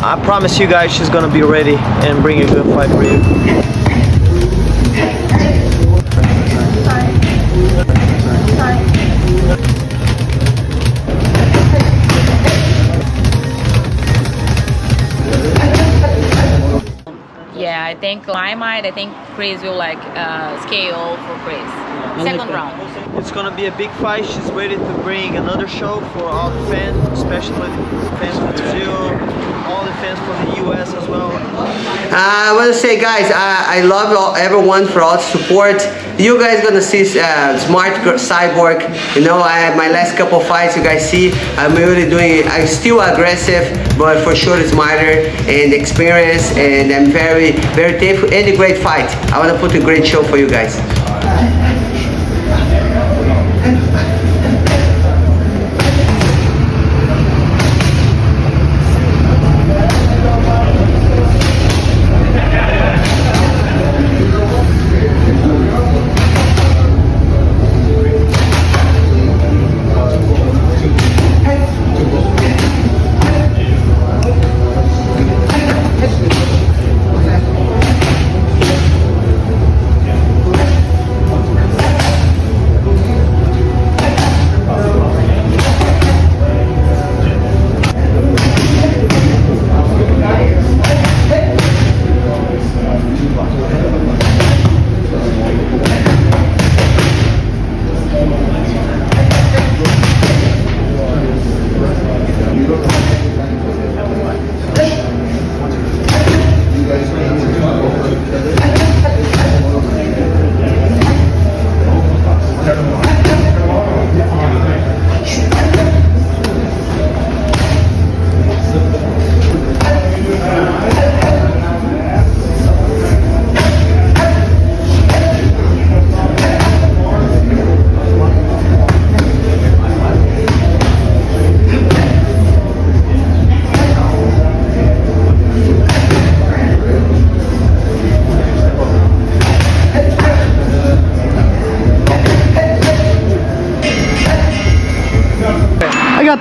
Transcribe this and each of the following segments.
I promise you guys she's gonna be ready and bring a good fight for you. Yeah, I think my mind, I think Cris will like scale for Cris. Second round. It's gonna be a big fight. She's ready to bring another show for all the fans, especially fans from Brazil, all the fans from the US as well. I want to say, guys, I love everyone for all the support. You guys gonna see smart cyborg. You know, my last couple fights, you guys see, I'm really doing. I'm still aggressive, but for sure it's smarter and experienced, and I'm very thankful. And a great fight. I want to put a great show for you guys.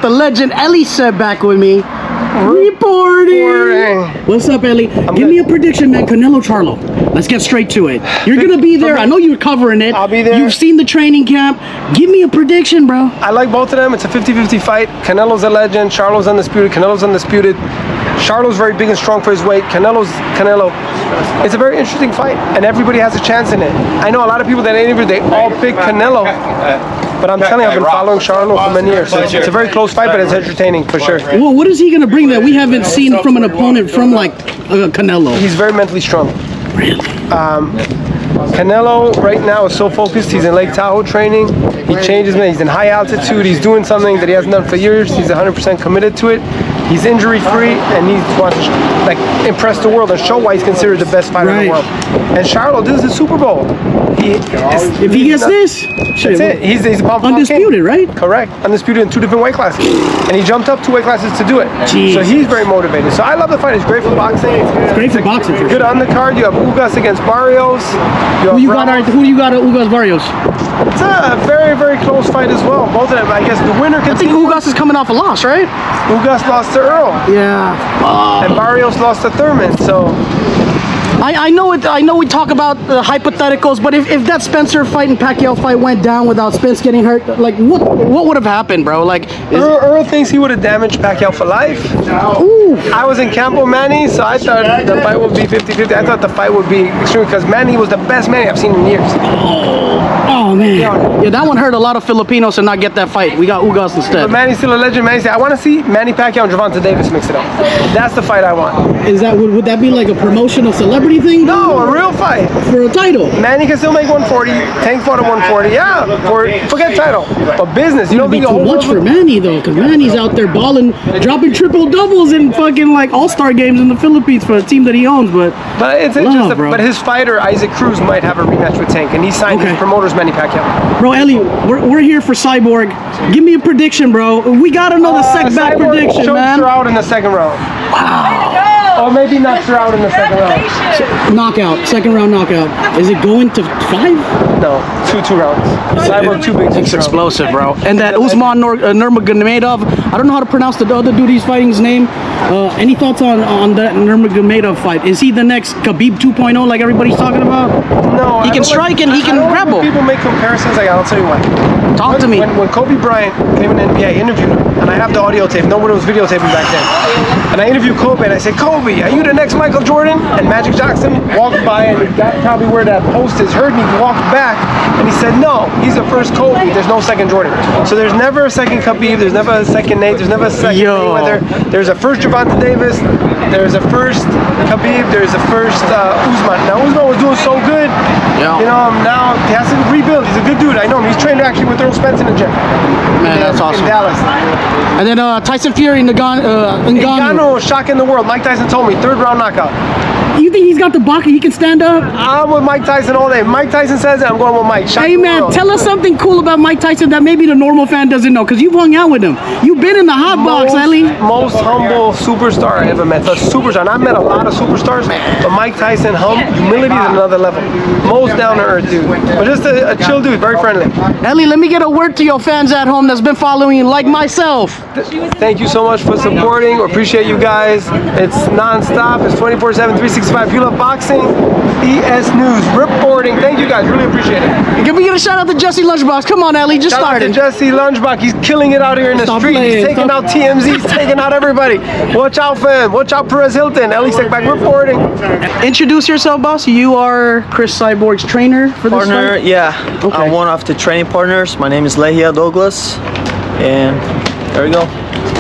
The legend Eli Seckback with me. Reporting. What's up, Eli? Give me a prediction, man. Canelo Charlo. Let's get straight to it. You're gonna be there. I know you're covering it. I'll be there. You've seen the training camp. Give me a prediction, bro. I like both of them. It's a 50-50 fight. Canelo's a legend. Charlo's undisputed. Canelo's undisputed. Charlo's very big and strong for his weight. Canelo. It's a very interesting fight, and everybody has a chance in it. I know a lot of people that interviewed, they all pick Canelo. But I'm telling you, I've been following Charlo for many years. So it's a very close fight, but it's entertaining for sure. Well, what is he gonna bring that we haven't seen from an opponent from like Canelo? He's very mentally strong. Really? Canelo right now is so focused. He's in Lake Tahoe training. He changes, man. He's in high altitude. He's doing something that he hasn't done for years. He's 100% committed to it. He's injury free, and he wants to like impress the world and show why he's considered the best fighter in the world. And Charlo, this is the Super Bowl. If he gets this, that's it. He's a undisputed, right? Correct. Undisputed in 2 different weight classes, and he jumped up 2 weight classes to do it. Jesus. So he's very motivated. So I love the fight. It's great for boxing. It's great for boxing. For good sure. undercard. You have Ugas against Barrios. Who you got at Ugas Barrios? It's a very close fight as well. Both of them. I guess the winner can. I think Ugas is coming off a loss, right? Ugas lost to Earl. Yeah. And Barrios lost to Thurman. So. I know it. I know we talk about the hypotheticals, but if that Spencer fight and Pacquiao fight went down without Spence getting hurt, like what would have happened, bro? Like Earl thinks he would have damaged Pacquiao for life. Ooh. I was in Campo Manny, so I thought the fight would be 50-50. I thought the fight would be extreme because Manny was the best Manny I've seen in years. Oh man, yeah, that one hurt a lot of Filipinos to not get that fight. We got Ugas instead. But Manny's still a legend. Manny said, I want to see Manny Pacquiao and Gervonta Davis mix it up. That's the fight I want. Is that would that be like a promotional celebrity thing? No, a real fight for a title. Manny can still make 140. Tank fought at 140. Yeah, forget title, but business. You don't think too much for Manny though, because Manny's out there balling, dropping triple doubles in fucking like all-star games in the Philippines for a team that he owns. But it's interesting. But his fighter Isaac Cruz might have a rematch with Tank, and he signed his promoters Manny Pacquiao. Bro, Eli, we're here for Cyborg. Give me a prediction, bro. We gotta know the Seckback prediction, man. Chokes her out in the second round. Wow. Or maybe knocks her out in the second round. Knockout, second round knockout. Is it going to 5? No, two rounds. Cyborg too big. It's explosive, bro. And that Usman Nurmagomedov, I don't know how to pronounce the other dude he's fighting's name. Any thoughts on that Nurmagomedov fight? Is he the next Khabib 2.0 like everybody's talking about? No, He can strike and he can grapple. When people make comparisons, I'll tell you why. Talk to me. When Kobe Bryant came in the NBA, I interviewed him, and I have the audio tape. Nobody was videotaping back then. And I interviewed Kobe, and I said, Kobe, are you the next Michael Jordan? And Magic Johnson walked by, and got probably where that post is, heard me walk back, and he said, no, he's the first Kobe. There's no second Jordan. So there's never a second Khabib. There's never a second Nate. There's never a second Mayweather. There's a first Gervonta Davis. There's a first Khabib. There's a first Usman. Now Usman was doing so good. Yeah. You know, now he has to rebuild. He's a good dude. I know him. He's trained actually with Earl Spence in the gym. Man, that's awesome. In Dallas. And then Tyson Fury, Ngannou. Ngannou, shocking the world. Mike Tyson told me, 3rd round knockout. You think he's got the boxing? He can stand up? I'm with Mike Tyson all day. Mike Tyson says it, I'm going with Mike. Hey man, tell us something cool about Mike Tyson that maybe the normal fan doesn't know, because you've hung out with him. You've been in the hot box, Eli. Most humble superstar I ever met. A superstar. And I've met a lot of superstars, but Mike Tyson, humility is another level. Most down to earth dude. But just a chill dude, very friendly. Eli, let me get a word to your fans at home that's been following you, like myself. Thank you so much for supporting. Appreciate you guys. It's non-stop. It's 24/7, 365. If you love boxing, ES News, reporting. Thank you guys. Really appreciate it. Can we get a shout out to Jesse Lunchbox? Come on, Eli, just Shout out started. to Jesse Lunchbox. He's killing it out here in the Stop street. playing, He's taking stop. out TMZ. He's taking out everybody. Watch out, fam. Watch out, Perez Hilton. Eli Seckback reporting. Introduce yourself, boss. You are Cris Cyborg's trainer for this Partner, fight? yeah. Okay. I'm one of the training partners. My name is Lerryan Douglas, and there we go.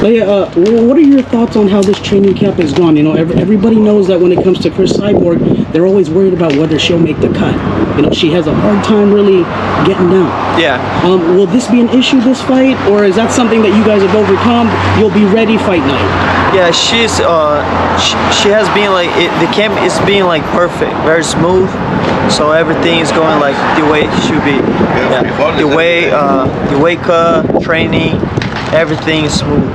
Leia, what are your thoughts on how this training camp has gone? You know, everybody knows that when it comes to Cris Cyborg, they're always worried about whether she'll make the cut. You know, she has a hard time really getting down. Yeah. Will this be an issue, this fight, or is that something that you guys have overcome? You'll be ready fight night. Yeah, she's she has been like the camp is being like perfect, very smooth. So everything is going like the way it should be. Yeah. The way cut, training, everything is smooth.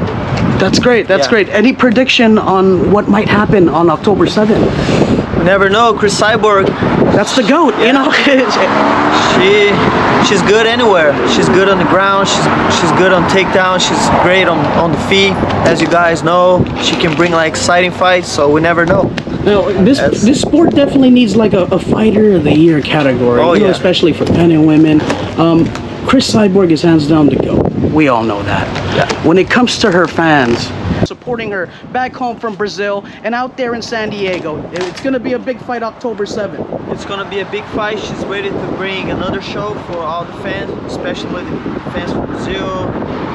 That's great. That's Yeah. great. Any prediction on what might happen on October 7th? You never know. Cris Cyborg, That's the GOAT, you know? she's good anywhere. She's good on the ground. She's good on takedown. She's great on the feet. As you guys know, she can bring like exciting fights. So we never know. No, this sport definitely needs like a fighter of the year category, Oh, you know, yeah. especially for men and women. Cris Cyborg is hands down the GOAT. We all know that. Yeah. When it comes to her fans, supporting her back home from Brazil and out there in San Diego, it's going to be a big fight October 7th. It's gonna be a big fight. She's ready to bring another show for all the fans, especially the fans from Brazil,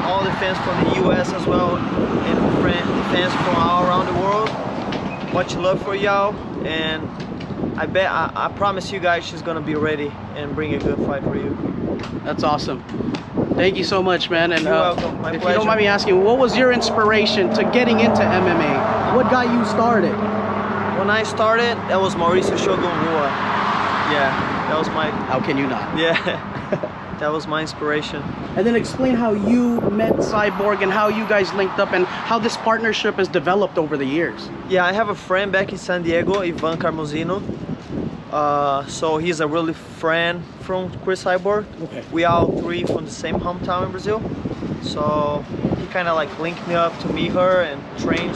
all the fans from the US as well, and the fans from all around the world. Much love for y'all, and I promise you guys she's gonna be ready and bring a good fight for you. That's awesome. Thank you so much, man. And You're welcome. My if you pleasure. don't mind me asking, what was your inspiration to getting into MMA? What got you started? When I started, that was Mauricio Shogun Rua. Yeah, that was my How can you not? yeah, that was my inspiration. And then explain how you met Cyborg and how you guys linked up and how this partnership has developed over the years. Yeah, I have a friend back in San Diego, Ivan Carmozino. So he's a really friend from Cris Cyborg. Okay. We all three from the same hometown in Brazil. So he kind of like linked me up to meet her and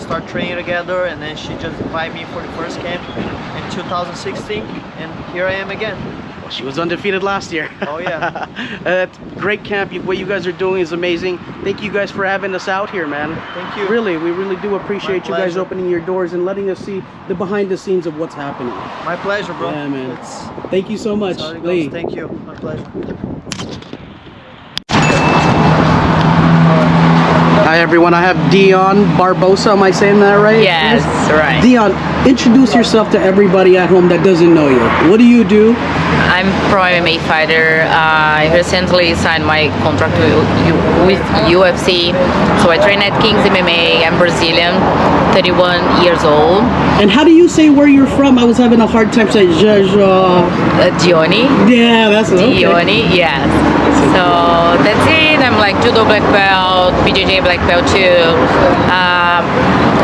start training together. And then she just invited me for the first camp in 2016. And here I am again. Well, she was undefeated last year. Oh yeah. Great camp. What you guys are doing is amazing. Thank you guys for having us out here, man. Thank you. Really, we really do appreciate My you guys pleasure. opening your doors and letting us see the behind the scenes of what's happening. My pleasure, bro. Yeah, man. It's Thank you so much, how it Lee. goes. Thank you. My pleasure. Hi everyone, I have Dion Barbosa. Am I saying that right? Yes, right. Dion, introduce yourself to everybody at home that doesn't know you. What do you do? I'm pro MMA fighter. I recently signed my contract with UFC. So I train at King's MMA. I'm Brazilian, 31 years old. And how do you say where you're from? I was having a hard time saying Dione. Yeah, that's it. Okay. Dione, yes. So that's it. I'm like judo black belt, BJJ black belt too.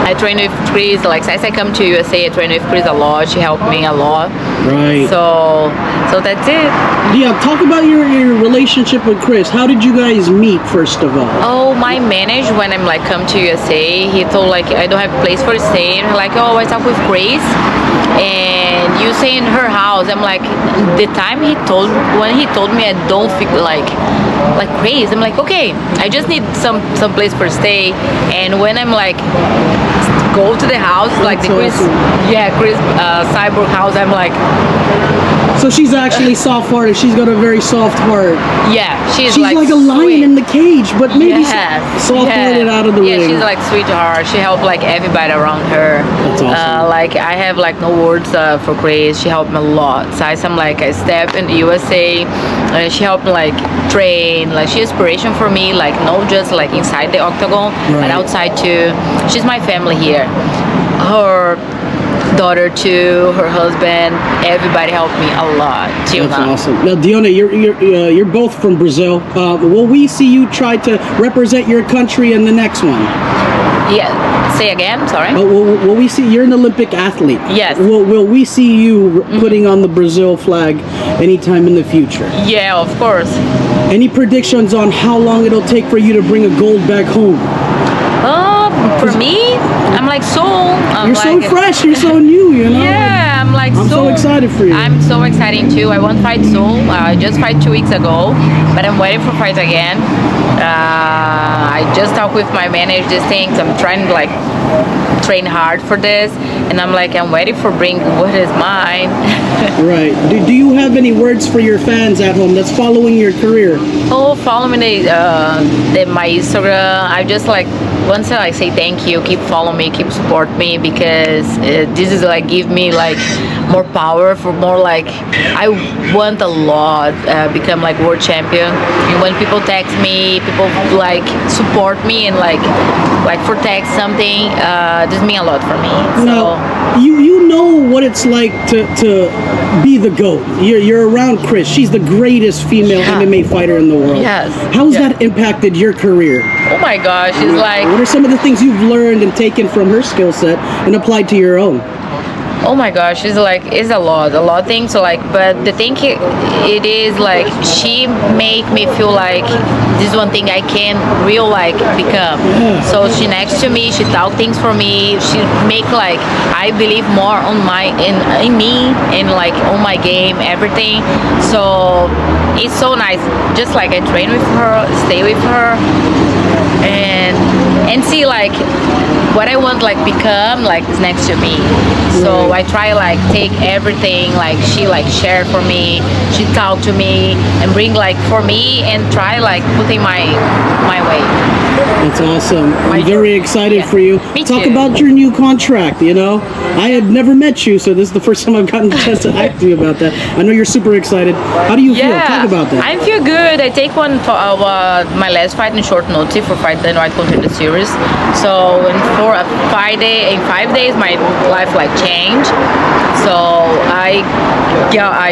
I train with Cris. Like since I come to USA, I train with Cris a lot. She helped me a lot. Right. So that's it. Yeah, talk about your relationship with Cris. How did you guys meet, first of all? Oh, my manager, when I'm like come to USA, he told like I don't have place for stay. And like, oh, I talk with Cris, and you stay in her house. I'm like, the time when he told me I don't feel like Cris. I'm like, okay, I just need some place for stay. And when I'm like go to the house, like the Cris, Cris Cyborg house, I'm like. So she's actually soft-hearted. She's got a very soft heart. Yeah, she's like a lion sweet. in the cage, but maybe soft-hearted out of the ring. Yeah, she's like sweetheart. She helped like everybody around her. That's awesome. Like I have like no words for Cris. She helped me a lot. So I'm like I step in the USA. She helped me like train. Like she's inspiration for me. Like not just like inside the octagon, but outside too. She's my family here. Her daughter too, her husband, everybody helped me a lot till That's now. awesome. Now, Dione, you're both from Brazil. Will we see you try to represent your country in the next one? Yeah, say again, sorry. Will we see, you're an Olympic athlete. Yes. Will we see you putting on the Brazil flag anytime in the future? Yeah, of course. Any predictions on how long it'll take for you to bring a gold back home? For me, I'm like you're so fresh, you're so new, you know? Yeah, I'm so excited for you. I'm so excited too. I won't fight soon. I just fight 2 weeks ago, but I'm waiting for fight again. I just talked with my manager these things. I'm trying to like train hard for this, and I'm like I'm waiting for bring what is mine. Right. Do you have any words for your fans at home that's following your career? Oh, follow me my Instagram. I just like once I say thank you, keep following me, keep support me, because this is like give me like more power for more like I want a lot become like world champion. And when people text me, people like support me and like for text something, this means a lot for me. Now, you know what it's like to be the GOAT. You're around Cris. She's the greatest female MMA fighter in the world. Yes. How has that impacted your career? Oh my gosh, it's like what are some of the things you've learned and taken from her skill set and applied to your own? oh my gosh, it's a lot of things. So like, but the thing it is like she make me feel like this is one thing I can real like become. So she next to me, she talk things for me. She make like I believe more on my in me and like on my game, everything. So it's so nice. Just like I train with her, stay with her, and see like what I want like become like is next to me. So I try like take everything like she like share for me, she talk to me and bring like for me and try like putting my way. That's awesome. I'm very excited for you. Me Talk too. about your new contract, you know. I had never met you, so this is the first time I've gotten the chance to ask you about that. I know you're super excited. How do you feel? Talk about that. I feel good. I take one for my last fight in short notice for fight the White Contender Series. So in 5 days my life like changed. So I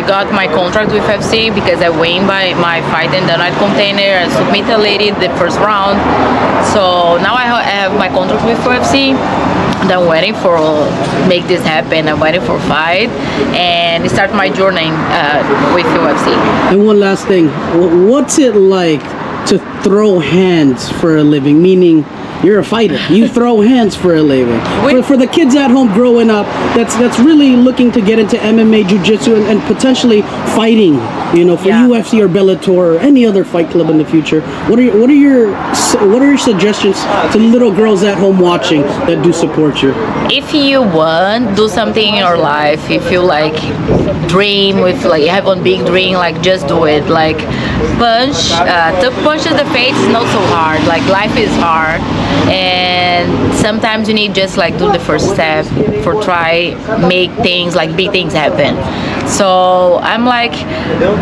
got my contract with UFC because I win by my fight in the Night Container and submitted lady the first round. So now I have my contract with UFC. And I'm waiting for make this happen. I'm waiting for fight and start my journey with UFC. And one last thing, what's it like to throw hands for a living? Meaning, you're a fighter. You throw hands for a living. For the kids at home growing up, that's really looking to get into MMA, jiu-jitsu, and potentially fighting. You know, for UFC or Bellator or any other fight club in the future. What are your suggestions to little girls at home watching that do support you? If you want do something in your life, if you like dream with like you have one big dream, like just do it. Like tough punches the face is not so hard. Like life is hard, and sometimes you need just like do the first step for try make things like big things happen. So I'm like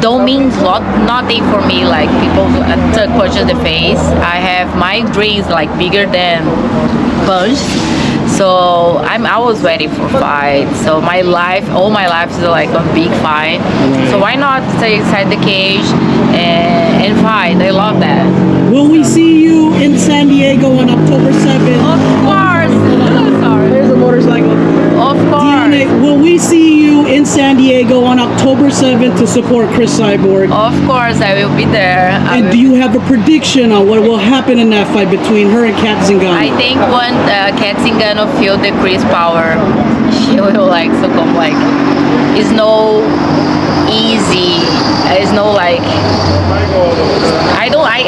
don't mean nothing for me like people tough punches the face. I have my dreams like bigger than punch. So I'm always ready for fight. So all my life is like a big fight. So why not stay inside the cage and fight? I love that. Will we see you in San Diego on October 7th? Of course. 7th to support Cris Cyborg. Of course, I will be there. And do you have a prediction on what will happen in that fight between her and Cat Zingano? I think when Cat Zingano feel the Cris power, she will like succumb. Like, it's no easy. It's no like.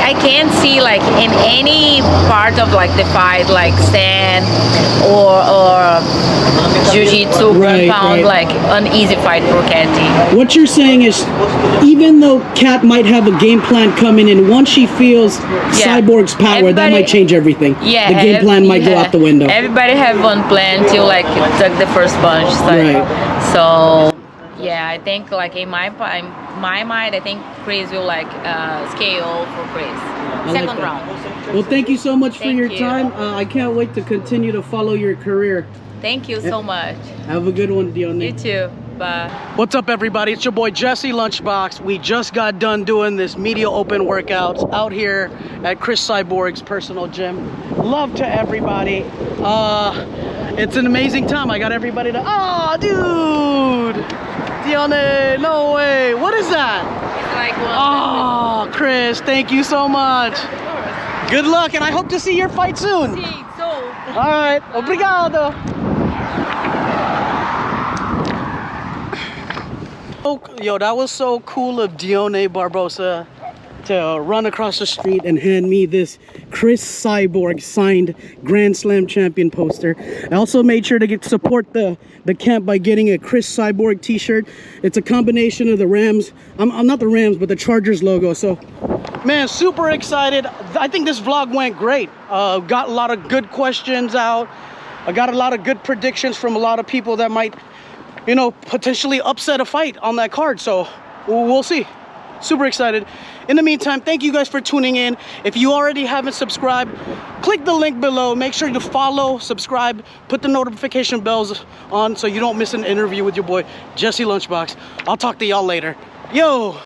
I can't see like in any part of like the fight, like stand or jiu-jitsu, pound, like an easy fight for Catty. What you're saying is, even though Cat might have a game plan coming in, once she feels Cyborg's power, that might change everything. Yeah, the game plan might go out the window. Everybody have one plan till like took the first punch. So yeah, I think like in my mind, I think Cris will like scale for Cris. Second round. Well, thank you so much for your time. I can't wait to continue to follow your career. Thank you so much. Have a good one, Dione. You too. Bye. What's up, everybody? It's your boy Jesse Lunchbox. We just got done doing this media open workouts out here at Cris Cyborg's personal gym. Love to everybody. It's an amazing time. I got everybody to. Oh, dude! Dione, no way. What is that? It's like one. Oh, Cris, thank you so much. Good luck, and I hope to see your fight soon. All right, obrigado. Yo, that was so cool of Dione Barbosa to run across the street and hand me this Cris Cyborg signed Grand Slam champion poster. I also made sure to support the camp by getting a Cris Cyborg t-shirt. It's a combination of the Rams, I'm not the Rams, but the Chargers logo. So, man, super excited. I think this vlog went great. Got a lot of good questions out. I got a lot of good predictions from a lot of people that might, you know, potentially upset a fight on that card. So we'll see. Super excited. In the meantime, thank you guys for tuning in. If you already haven't subscribed, click the link below. Make sure to follow, subscribe, put the notification bells on so you don't miss an interview with your boy Jesse Lunchbox. I'll talk to y'all later. Yo.